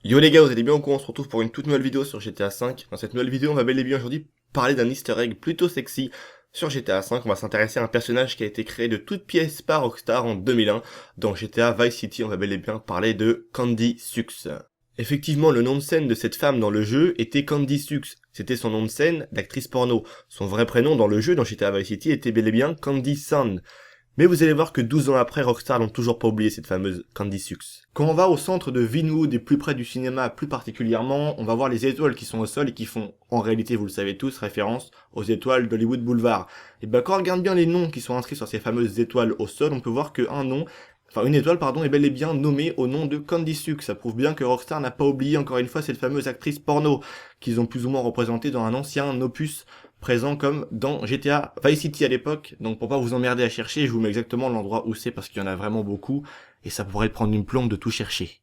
Yo les gars, vous allez bien ou quoi? On se retrouve pour une toute nouvelle vidéo sur GTA V. Dans cette nouvelle vidéo, on va bel et bien aujourd'hui parler d'un easter egg plutôt sexy sur GTA V. On va s'intéresser à un personnage qui a été créé de toutes pièces par Rockstar en 2001. Dans GTA Vice City, on va bel et bien parler de Candy Sux. Effectivement, le nom de scène de cette femme dans le jeu était Candy Sux. C'était son nom de scène d'actrice porno. Son vrai prénom dans le jeu, dans GTA Vice City, était bel et bien Candy Sun. Mais vous allez voir que 12 ans après, Rockstar n'ont toujours pas oublié cette fameuse Candy Sux. Quand on va au centre de Vinwood et plus près du cinéma plus particulièrement, on va voir les étoiles qui sont au sol et qui font, en réalité vous le savez tous, référence aux étoiles d'Hollywood Boulevard. Et ben quand on regarde bien les noms qui sont inscrits sur ces fameuses étoiles au sol, on peut voir une étoile est bel et bien nommée au nom de Candy Sux. Ça prouve bien que Rockstar n'a pas oublié encore une fois cette fameuse actrice porno qu'ils ont plus ou moins représentée dans un ancien opus présent comme dans GTA Vice City à l'époque. Donc pour pas vous emmerder à chercher, je vous mets exactement l'endroit où c'est parce qu'il y en a vraiment beaucoup et ça pourrait prendre une plombe de tout chercher.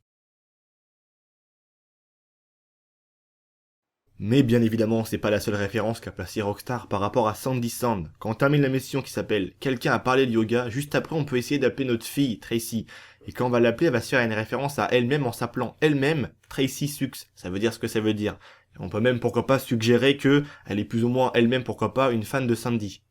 Mais bien évidemment, c'est pas la seule référence qu'a placée Rockstar par rapport à Sandy Sand. Quand on termine la mission qui s'appelle Quelqu'un a parlé de yoga, juste après on peut essayer d'appeler notre fille Tracy. Et quand on va l'appeler, elle va se faire une référence à elle-même en s'appelant elle-même Tracy Sux. Ça veut dire ce que ça veut dire. Et on peut même pourquoi pas suggérer que elle est plus ou moins elle-même pourquoi pas une fan de Sandy.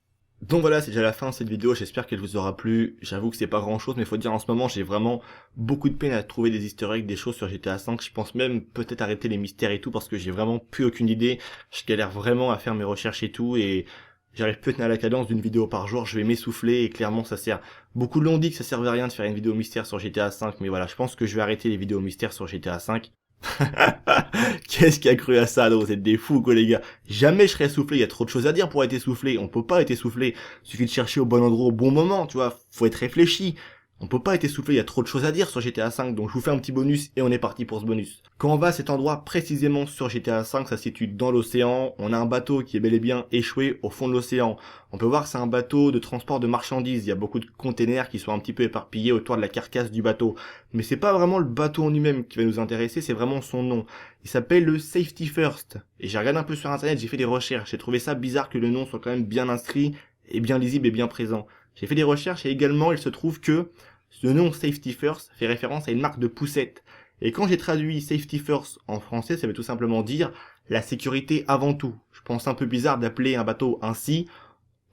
Donc voilà, c'est déjà la fin de cette vidéo, j'espère qu'elle vous aura plu. J'avoue que c'est pas grand chose, mais faut dire en ce moment j'ai vraiment beaucoup de peine à trouver des easter eggs, des choses sur GTA V. Je pense même peut-être arrêter les mystères et tout parce que j'ai vraiment plus aucune idée. Je galère vraiment à faire mes recherches et tout et j'arrive plus à tenir la cadence d'une vidéo par jour, je vais m'essouffler et clairement ça sert. Beaucoup l'ont dit que ça servait à rien de faire une vidéo mystère sur GTA V, mais voilà, je pense que je vais arrêter les vidéos mystères sur GTA V. Qu'est-ce qui a cru à ça? Non, vous êtes des fous quoi les gars. Jamais je serais essoufflé, il y a trop de choses à dire pour être essoufflé. On peut pas être essoufflé. Il suffit de chercher au bon endroit au bon moment, tu vois. Faut être réfléchi. On peut pas être essoufflé, il y a trop de choses à dire sur GTA V, donc je vous fais un petit bonus et on est parti pour ce bonus. Quand on va à cet endroit précisément sur GTA V, ça se situe dans l'océan, on a un bateau qui est bel et bien échoué au fond de l'océan. On peut voir que c'est un bateau de transport de marchandises, il y a beaucoup de containers qui sont un petit peu éparpillés autour de la carcasse du bateau. Mais c'est pas vraiment le bateau en lui-même qui va nous intéresser, c'est vraiment son nom. Il s'appelle le Safety First. Et j'ai regardé un peu sur internet, j'ai fait des recherches, j'ai trouvé ça bizarre que le nom soit quand même bien inscrit et bien lisible et bien présent. J'ai fait des recherches et également il se trouve que ce nom Safety First fait référence à une marque de poussette. Et quand j'ai traduit Safety First en français, ça veut tout simplement dire la sécurité avant tout. Je pense un peu bizarre d'appeler un bateau ainsi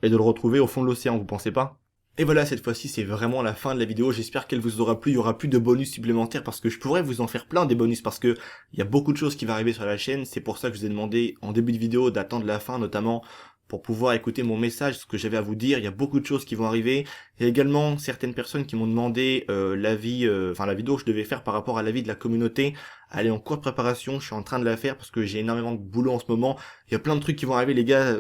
et de le retrouver au fond de l'océan, vous pensez pas? Et voilà, cette fois-ci, c'est vraiment la fin de la vidéo. J'espère qu'elle vous aura plu. Il y aura plus de bonus supplémentaires parce que je pourrais vous en faire plein des bonus parce que il y a beaucoup de choses qui vont arriver sur la chaîne. C'est pour ça que je vous ai demandé en début de vidéo d'attendre la fin, notamment pour pouvoir écouter mon message, ce que j'avais à vous dire. Il y a beaucoup de choses qui vont arriver. Il y a également certaines personnes qui m'ont demandé la vidéo que je devais faire par rapport à l'avis de la communauté. Elle est en cours de préparation. Je suis en train de la faire parce que j'ai énormément de boulot en ce moment. Il y a plein de trucs qui vont arriver, les gars.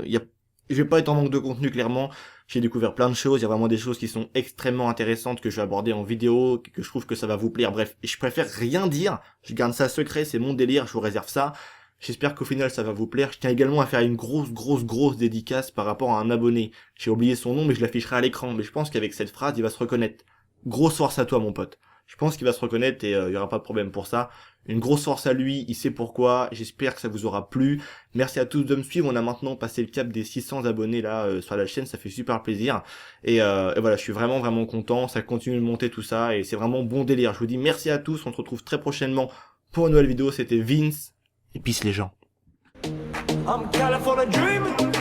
Je vais pas être en manque de contenu, clairement. J'ai découvert plein de choses, il y a vraiment des choses qui sont extrêmement intéressantes que je vais aborder en vidéo, que je trouve que ça va vous plaire. Bref, je préfère rien dire, je garde ça secret, c'est mon délire, je vous réserve ça. J'espère qu'au final ça va vous plaire. Je tiens également à faire une grosse dédicace par rapport à un abonné. J'ai oublié son nom mais je l'afficherai à l'écran, mais je pense qu'avec cette phrase il va se reconnaître. Grosse force à toi mon pote. Je pense qu'il va se reconnaître et il y aura pas de problème pour ça. Une grosse force à lui, il sait pourquoi, j'espère que ça vous aura plu. Merci à tous de me suivre, on a maintenant passé le cap des 600 abonnés là sur la chaîne, ça fait super plaisir. Et voilà, je suis vraiment content, ça continue de monter tout ça et c'est vraiment bon délire. Je vous dis merci à tous, on se retrouve très prochainement pour une nouvelle vidéo, c'était Vince, et peace les gens. I'm California dreaming.